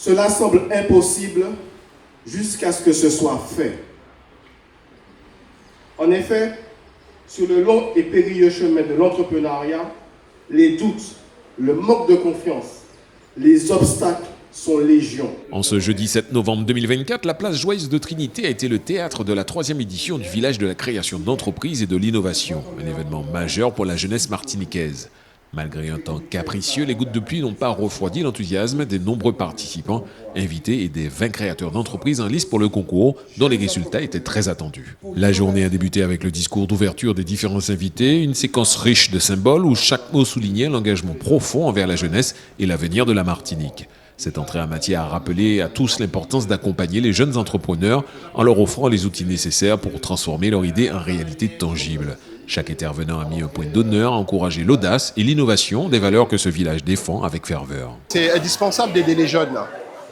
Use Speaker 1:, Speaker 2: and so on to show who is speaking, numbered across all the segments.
Speaker 1: Cela semble impossible jusqu'à ce que ce soit fait. En effet, sur le long et périlleux chemin de l'entrepreneuriat, les doutes, le manque de confiance, les obstacles sont légion.
Speaker 2: En ce jeudi 7 novembre 2024, la place Joyeuse de Trinité a été le théâtre de la 3e édition du village de la création d'entreprises et de l'innovation, un événement majeur pour la jeunesse martiniquaise. Malgré un temps capricieux, les gouttes de pluie n'ont pas refroidi l'enthousiasme des nombreux participants, invités et des 20 créateurs d'entreprises en lice pour le concours, dont les résultats étaient très attendus. La journée a débuté avec le discours d'ouverture des différents invités, une séquence riche de symboles où chaque mot soulignait l'engagement profond envers la jeunesse et l'avenir de la Martinique. Cette entrée en matière a rappelé à tous l'importance d'accompagner les jeunes entrepreneurs en leur offrant les outils nécessaires pour transformer leur idée en réalité tangible. Chaque intervenant a mis un point d'honneur à encourager l'audace et l'innovation, des valeurs que ce village défend avec ferveur.
Speaker 3: C'est indispensable d'aider les jeunes.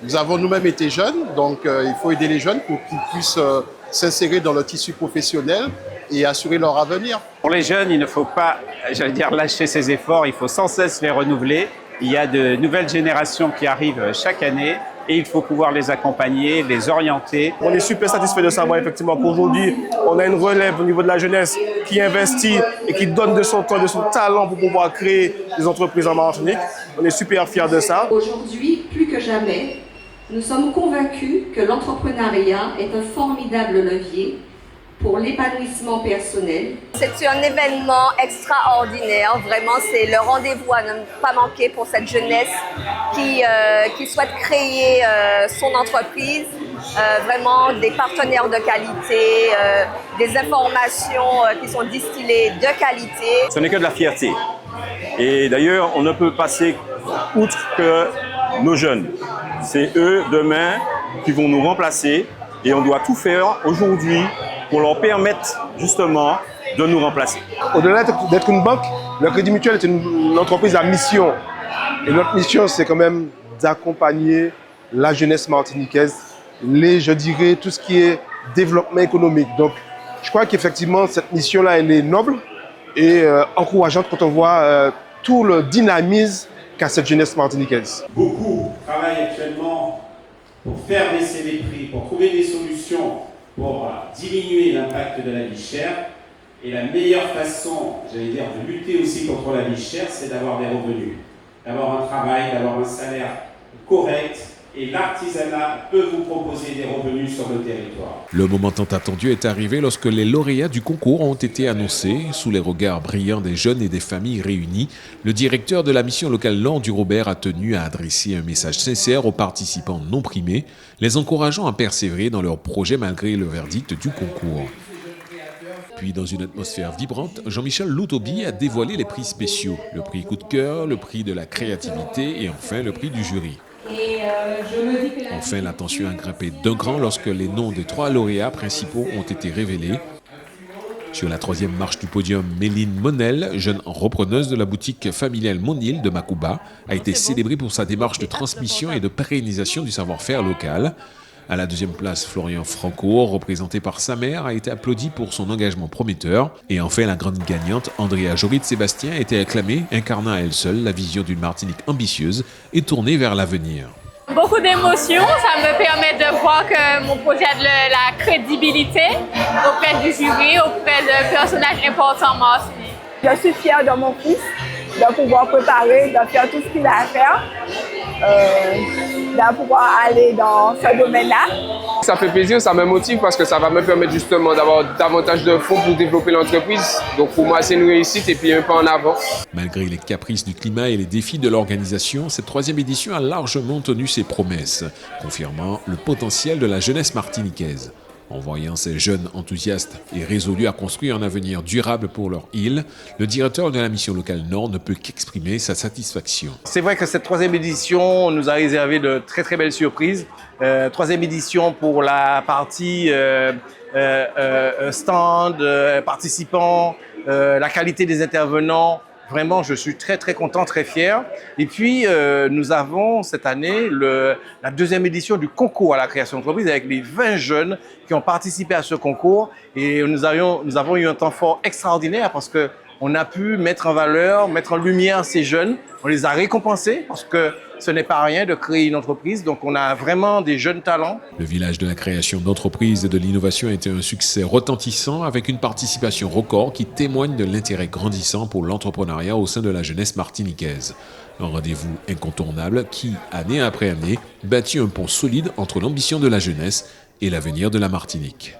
Speaker 3: Nous avons nous-mêmes été jeunes, donc il faut aider les jeunes pour qu'ils puissent s'insérer dans le tissu professionnel et assurer leur avenir.
Speaker 4: Pour les jeunes, il ne faut pas, lâcher ses efforts, il faut sans cesse les renouveler. Il y a de nouvelles générations qui arrivent chaque année et il faut pouvoir les accompagner, les orienter.
Speaker 5: On est super satisfait de savoir effectivement qu'aujourd'hui, on a une relève au niveau de la jeunesse qui investit et qui donne de son temps, de son talent pour pouvoir créer des entreprises en Martinique. On est super fiers de ça.
Speaker 6: Aujourd'hui, plus que jamais, nous sommes convaincus que l'entrepreneuriat est un formidable levier pour l'épanouissement personnel.
Speaker 7: C'est un événement extraordinaire, vraiment c'est le rendez-vous à ne pas manquer pour cette jeunesse qui souhaite créer son entreprise, vraiment des partenaires de qualité, des informations qui sont distillées de qualité.
Speaker 8: Ce n'est que de la fierté. Et d'ailleurs, on ne peut passer outre que nos jeunes. C'est eux, demain, qui vont nous remplacer et on doit tout faire aujourd'hui pour leur permettre justement de nous remplacer.
Speaker 3: Au-delà d'être une banque, le Crédit Mutuel est une entreprise à mission. Et notre mission, c'est quand même d'accompagner la jeunesse martiniquaise, je dirais, tout ce qui est développement économique. Donc, je crois qu'effectivement, cette mission-là, elle est noble et encourageante quand on voit tout le dynamisme qu'a cette jeunesse martiniquaise.
Speaker 4: Beaucoup travaillent actuellement pour faire baisser les prix, pour trouver des solutions pour diminuer l'impact de la vie chère. Et la meilleure façon, de lutter aussi contre la vie chère, c'est d'avoir des revenus, d'avoir un travail, d'avoir un salaire correct. Et l'artisanat peut vous proposer des revenus sur le territoire.
Speaker 2: Le moment tant attendu est arrivé lorsque les lauréats du concours ont été annoncés. Sous les regards brillants des jeunes et des familles réunies, le directeur de la mission locale Laure Durobert a tenu à adresser un message sincère aux participants non primés, les encourageant à persévérer dans leurs projets malgré le verdict du concours. Puis, dans une atmosphère vibrante, Jean-Michel Loutobi a dévoilé les prix spéciaux, le prix coup de cœur, le prix de la créativité et enfin le prix du jury. Enfin, la tension a grimpé d'un cran lorsque les noms des 3 lauréats principaux ont été révélés. Sur la 3e marche du podium, Méline Monel, jeune repreneuse de la boutique familiale Monil de Makouba, a été célébrée pour sa démarche de transmission et de pérennisation du savoir-faire local. À la 2e place, Florian Franco, représenté par sa mère, a été applaudi pour son engagement prometteur. Et enfin, la grande gagnante, Andrea Jorit-Sébastien, a été acclamée, incarnant à elle seule la vision d'une Martinique ambitieuse et tournée vers l'avenir.
Speaker 9: Beaucoup d'émotions, ça me permet de voir que mon projet a de la crédibilité auprès du jury, auprès de personnages importants en Martinique.
Speaker 10: Je suis fière de mon fils, de pouvoir préparer, de faire tout ce qu'il a à faire. De pouvoir aller dans ce domaine-là.
Speaker 11: Ça fait plaisir, ça me motive parce que ça va me permettre justement d'avoir davantage de fonds pour développer l'entreprise. Donc pour moi, c'est une réussite et puis un pas en avant.
Speaker 2: Malgré les caprices du climat et les défis de l'organisation, cette 3e édition a largement tenu ses promesses, confirmant le potentiel de la jeunesse martiniquaise. En voyant ces jeunes enthousiastes et résolus à construire un avenir durable pour leur île, le directeur de la mission locale Nord ne peut qu'exprimer sa satisfaction.
Speaker 4: C'est vrai que cette 3e édition nous a réservé de très très belles surprises. 3e édition pour la partie stand, participants, la qualité des intervenants. Vraiment, je suis très très content, très fier. Et puis, nous avons cette année la 2e édition du concours à la création d'entreprise avec les 20 jeunes qui ont participé à ce concours. Et nous avons eu un temps fort extraordinaire parce qu'on a pu mettre en valeur, mettre en lumière ces jeunes. On les a récompensés parce que
Speaker 12: ce n'est pas rien de créer une entreprise. Donc on a vraiment des jeunes talents.
Speaker 2: Le village de la création d'entreprises et de l'innovation a été un succès retentissant avec une participation record qui témoigne de l'intérêt grandissant pour l'entrepreneuriat au sein de la jeunesse martiniquaise. Un rendez-vous incontournable qui, année après année, bâtit un pont solide entre l'ambition de la jeunesse et l'avenir de la Martinique.